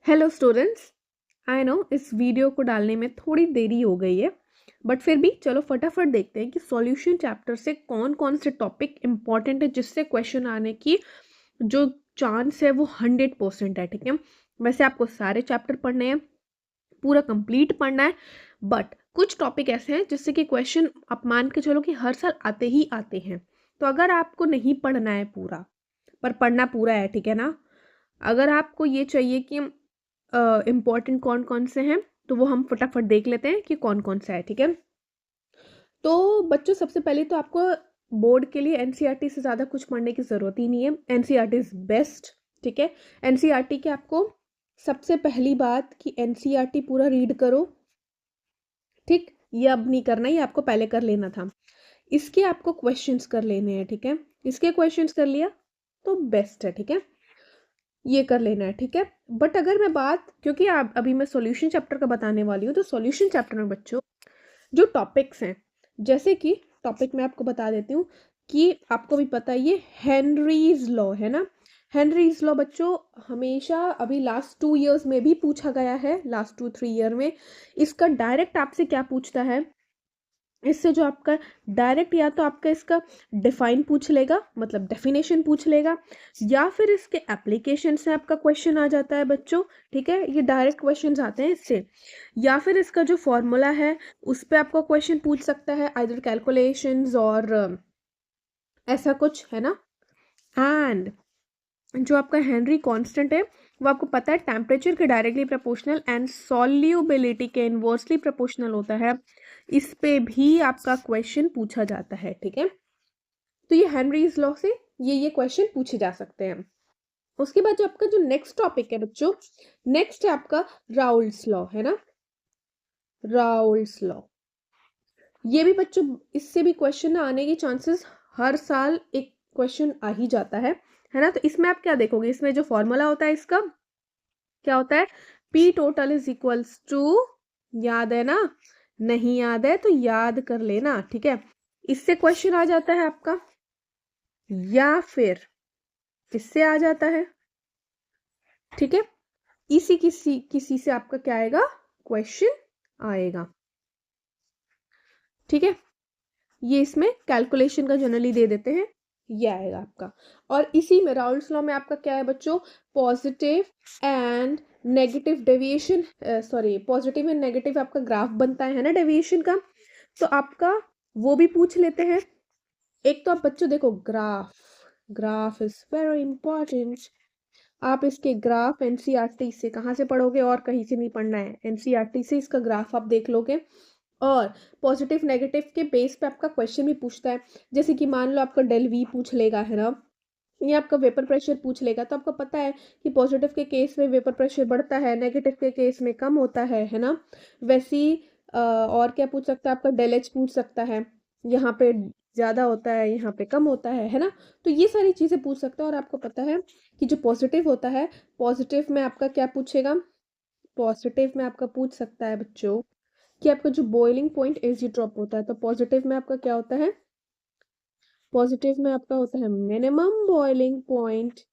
Hello students, I know इस video को डालने में थोड़ी देरी हो गई है, बट फिर भी चलो फटाफट देखते हैं कि सॉल्यूशन चैप्टर से कौन कौन से टॉपिक इंपॉर्टेंट है जिससे क्वेश्चन आने की जो चांस है वो 100% है। ठीक है, वैसे आपको सारे चैप्टर पढ़ने हैं, पूरा कंप्लीट पढ़ना है, बट कुछ टॉपिक ऐसे हैं जिससे कि क्वेश्चन आप मान के चलो कि हर साल आते ही आते हैं। तो अगर आपको नहीं पढ़ना है पूरा, पर पढ़ना पूरा है, ठीक है ना। अगर आपको ये चाहिए कि इम्पॉर्टेंट कौन कौन से हैं, तो वो हम फटाफट देख लेते हैं कि कौन कौन सा है। ठीक है, तो बच्चों सबसे पहले तो आपको बोर्ड के लिए एनसीईआरटी से ज़्यादा कुछ पढ़ने की ज़रूरत ही नहीं है। NCERT is best. ठीक है, एनसीईआरटी के आपको सबसे पहली बात कि एनसीईआरटी पूरा रीड करो। ठीक, ये अब नहीं करना, ये आपको पहले कर लेना था। इसके आपको क्वेश्चंस कर लेने हैं। ठीक है, इसके क्वेश्चंस कर लिया तो बेस्ट है। ठीक है, ये कर लेना है। ठीक है, बट अगर मैं बात, क्योंकि आप अभी मैं सॉल्यूशन चैप्टर का बताने वाली हूँ, तो सॉल्यूशन चैप्टर में बच्चों जो टॉपिक्स हैं, जैसे कि टॉपिक मैं आपको बता देती हूँ कि आपको भी पता है ये हेनरीज लॉ है ना। हेनरीज लॉ बच्चों हमेशा अभी लास्ट 2 इयर्स में भी पूछा गया है, लास्ट 2-3 ईयर में। इसका डायरेक्ट आपसे क्या पूछता है, इससे जो आपका डायरेक्ट या तो आपका इसका डिफाइन पूछ लेगा, मतलब डेफिनेशन पूछ लेगा, या फिर इसके एप्लीकेशन से आपका क्वेश्चन आ जाता है बच्चों। ठीक है, ये डायरेक्ट क्वेश्चन आते हैं इससे, या फिर इसका जो फॉर्मूला है उस पे आपका क्वेश्चन पूछ सकता है, आइदर कैलकुलेशंस और ऐसा कुछ है ना। एंड जो आपका हेनरी कांस्टेंट है वो आपको पता है टेम्परेचर के डायरेक्टली प्रोपोर्शनल एंड सॉल्युबिलिटी के इनवर्सली प्रोपोर्शनल होता है। इस पे भी आपका क्वेश्चन पूछा जाता है। ठीक है, तो ये हेनरीज लॉ से ये क्वेश्चन पूछे जा सकते हैं। उसके बाद जो आपका जो नेक्स्ट टॉपिक है बच्चों, नेक्स्ट है आपका राउल्स लॉ, है ना। राउल्स लॉ, ये भी बच्चों इससे भी क्वेश्चन आने के चांसेस, हर साल एक क्वेश्चन आ ही जाता है ना। तो इसमें आप क्या देखोगे, इसमें जो फॉर्मूला होता है इसका क्या होता है, P total is equals to, याद है ना, नहीं याद है तो याद कर लेना। ठीक है, इससे क्वेश्चन आ जाता है आपका, या फिर इससे आ जाता है। ठीक है, इसी किसी किसी से आपका क्या आएगा, क्वेश्चन आएगा। ठीक है, ये इसमें कैलकुलेशन का जनरली दे देते हैं, ये आएगा आपका। और इसी में राउल्स लॉ में आपका क्या है बच्चों, positive and negative deviation, sorry positive and negative आपका ग्राफ बनता है ना डेविएशन का, तो आपका वो भी पूछ लेते हैं। एक तो आप बच्चों देखो graph, graph is very important. आप इसके ग्राफ एनसीईआरटी से कहाँ से पढ़ोगे, और कहीं से नहीं पढ़ना है, एनसीईआरटी से इसका ग्राफ आप देख लोगे। और पॉजिटिव नेगेटिव के बेस पे आपका क्वेश्चन भी पूछता है, जैसे कि मान लो आपका डेल वी पूछ लेगा, है ना, ये आपका वेपर प्रेशर पूछ लेगा, तो आपको पता है कि पॉजिटिव के केस में वेपर प्रेशर बढ़ता है, नेगेटिव के केस में कम होता है ना। वैसी और क्या पूछ सकता है, आपका डेल एच पूछ सकता है, यहाँ पे ज्यादा होता है यहाँ पे कम होता है ना। तो ये सारी चीजें पूछ सकता है। और आपको पता है कि जो पॉजिटिव होता है, पॉजिटिव में आपका क्या पूछेगा, पॉजिटिव में आपका पूछ सकता है बच्चों कि आपका जो बॉइलिंग पॉइंट एजी ड्रॉप होता है, तो पॉजिटिव में आपका क्या होता है, पॉजिटिव में आपका होता है minimum boiling point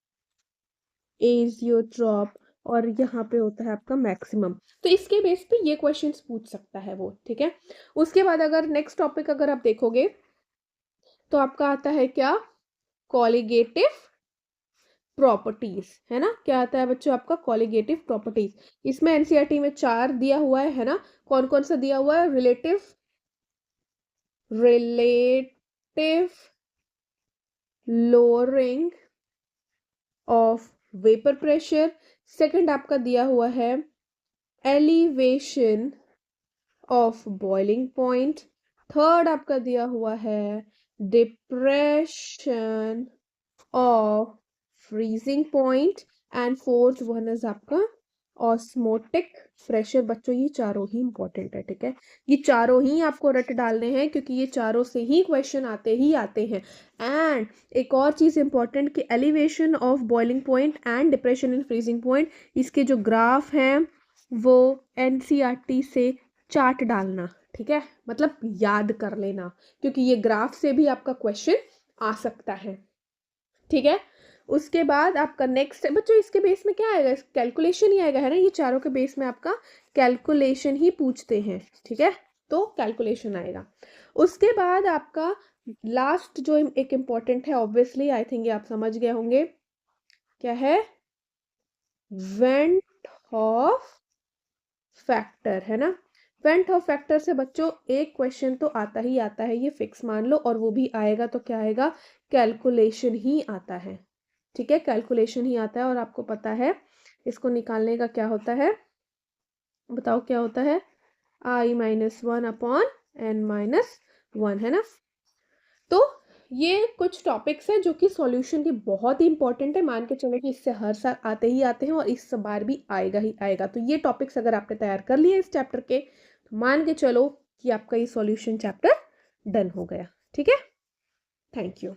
AJIO drop, और यहाँ पे होता है आपका मैक्सिमम। तो इसके बेस पे ये क्वेश्चंस पूछ सकता है वो। ठीक है, उसके बाद अगर नेक्स्ट टॉपिक अगर आप देखोगे तो आपका आता है क्या, कॉलिगेटिव प्रॉपर्टीज, है ना। क्या आता है बच्चों आपका कॉलिगेटिव प्रॉपर्टीज। इसमें एनसीईआरटी में 4 दिया हुआ है ना। कौन कौन सा दिया हुआ है, relative, relative lowering of vapour pressure, second आपका दिया हुआ है elevation of boiling point, third आपका दिया हुआ है depression of freezing point, and fourth one is आपका ऑस्मोटिक प्रेशर। बच्चों ये चारों ही इंपॉर्टेंट है। ठीक है, ये चारों ही आपको रट डालने हैं, क्योंकि ये चारों से ही क्वेश्चन आते ही आते हैं। एंड एक और चीज इंपॉर्टेंट कि elevation of boiling point and depression in freezing point, इसके जो ग्राफ हैं वो एनसीईआरटी से चार्ट डालना। ठीक है, मतलब याद कर लेना, क्योंकि ये ग्राफ से भी आपका क्वेश्चन आ सकता है। ठीक है, उसके बाद आपका नेक्स्ट बच्चों इसके बेस में क्या आएगा, कैलकुलेशन ही आएगा, है ना, ये चारों के बेस में आपका कैलकुलेशन ही पूछते हैं, ठीक है, तो कैलकुलेशन आएगा। उसके बाद आपका लास्ट जो एक इम्पॉर्टेंट है, ऑब्वियसली आई थिंक ये आप समझ गए होंगे, क्या है, वेंट ऑफ फैक्टर, है ना। वेंट ऑफ फैक्टर से बच्चों एक क्वेश्चन तो आता ही आता है, ये फिक्स मान लो, और वो भी आएगा तो क्या आएगा, कैलकुलेशन ही आता है, ठीक है, कैलकुलेशन ही आता है। और आपको पता है इसको निकालने का क्या होता है, बताओ क्या होता है, i-1/n-1, है ना। तो ये कुछ टॉपिक्स हैं जो कि सॉल्यूशन के बहुत ही इंपॉर्टेंट है, मान के चलो कि इससे हर साल आते ही आते हैं और इस बार भी आएगा ही आएगा। तो ये टॉपिक्स अगर आपने तैयार कर लिए इस चैप्टर के, तो मान के चलो कि आपका ये सॉल्यूशन चैप्टर डन हो गया, ठीक है। Thank you.